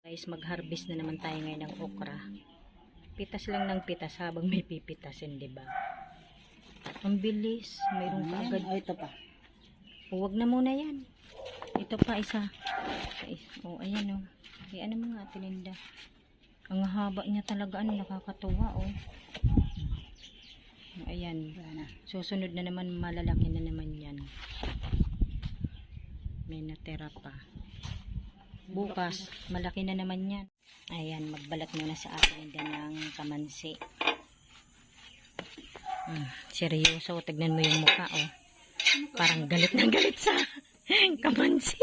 Guys, mag-harvest na naman tayo ngayon ng okra. Pitas lang ng pitas habang may pipitasin, di ba? Ang bilis. Mayroon ka agad. Oh, ito pa. Huwag na muna yan. Ito pa isa. Oh, ayan oh. Ay, ano mga Ate Linda? Ang haba niya talaga. Ano, nakakatuwa oh. Ayan. Susunod na naman, malalaki na naman yan. May natira pa. Bukas, malaki na naman yan. Ayan, magbalat muna sa akin ng kamansi. Seryoso, tignan mo yung mukha, oh. Parang galit na galit sa kamansi.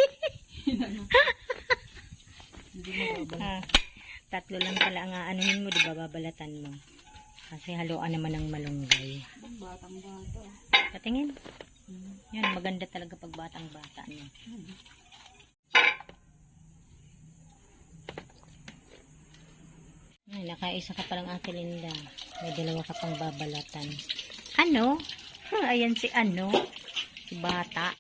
Tatlo lang pala ang aanuhin mo, di ba, babalatan mo. Kasi haluan naman ng malunggay. Batang bata. Patingin. Yan, maganda talaga pag batang bata niya. Ay, nakaisa ka palang Ate Linda. May dalawa ka pang babalatan. Ano? Ayan si ano? Si bata.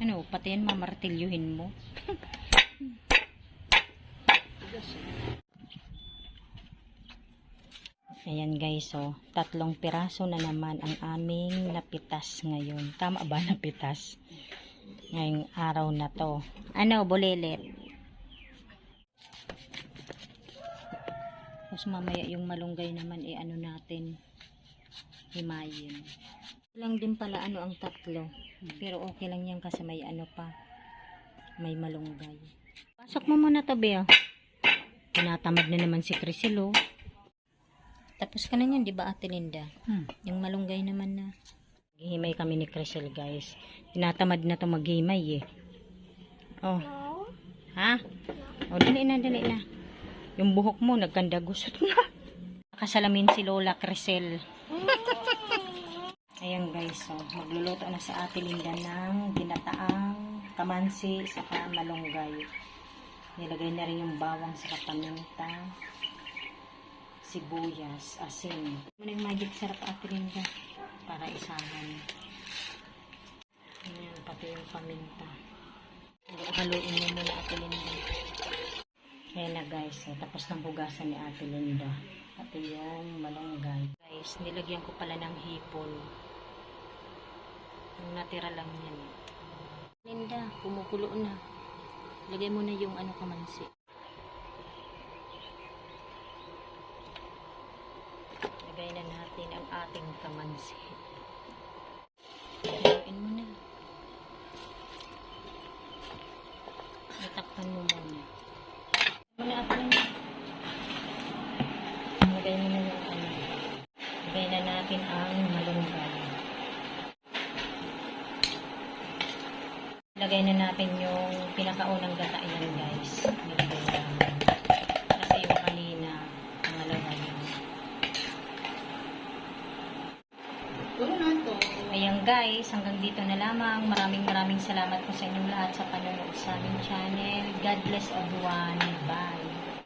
Ano, pati yan mamartilyuhin mo. Ayan guys, oh. 3 piraso na naman ang aming napitas ngayon. Tama ba napitas? Ngayong araw na to. Ano, bulilit? Tapos mamaya yung malunggay naman ano natin himayin. Lang din pala ano ang 3. Pero okay lang yan kasi may ano pa. May malunggay. Pasok mo muna to, Bea. Tinatamad na naman si Crisel, oh. Tapos ka na yan, di ba Ate Linda? Yung malunggay naman na. Maghihimay kami ni Crisel, guys. Tinatamad na to maghihimay, eh. Oh. Ha? Oh, dali na, dali na. Yung buhok mo, nagkanda gusot na. Nakasalamin si Lola Crisel. Ayan guys, so, magluluto na sa Ate Linda ng ginataang kamansi saka malunggay. Nilagay na rin yung bawang saka paminta, sibuyas, asin. Ano yung magic sarap Ate Linda para isahan. Ayan, pati yung paminta. Haluin mo muna Ate Linda. Ayan na guys, so, tapos ng hugasan ni Ate Linda. Pati yung malunggay. Guys, nilagyan ko pala ng hipon. Yung natira lang yan. Linda, kumukulo na. Lagay mo na yung ano kamansi. Lagay na natin ang ating kamansi. Haluin mo na. Itakpan mo muna. Lagay mo na yung ano. Lagay na natin ang malunggay. Lagay na natin yung pinakaunang gata yan guys. Nilagay namin. Kasi yung kanina pangalawa yun. Ayan guys, hanggang dito na lamang. Maraming salamat po sa inyong lahat sa panonood sa aming channel. God bless everyone. Bye.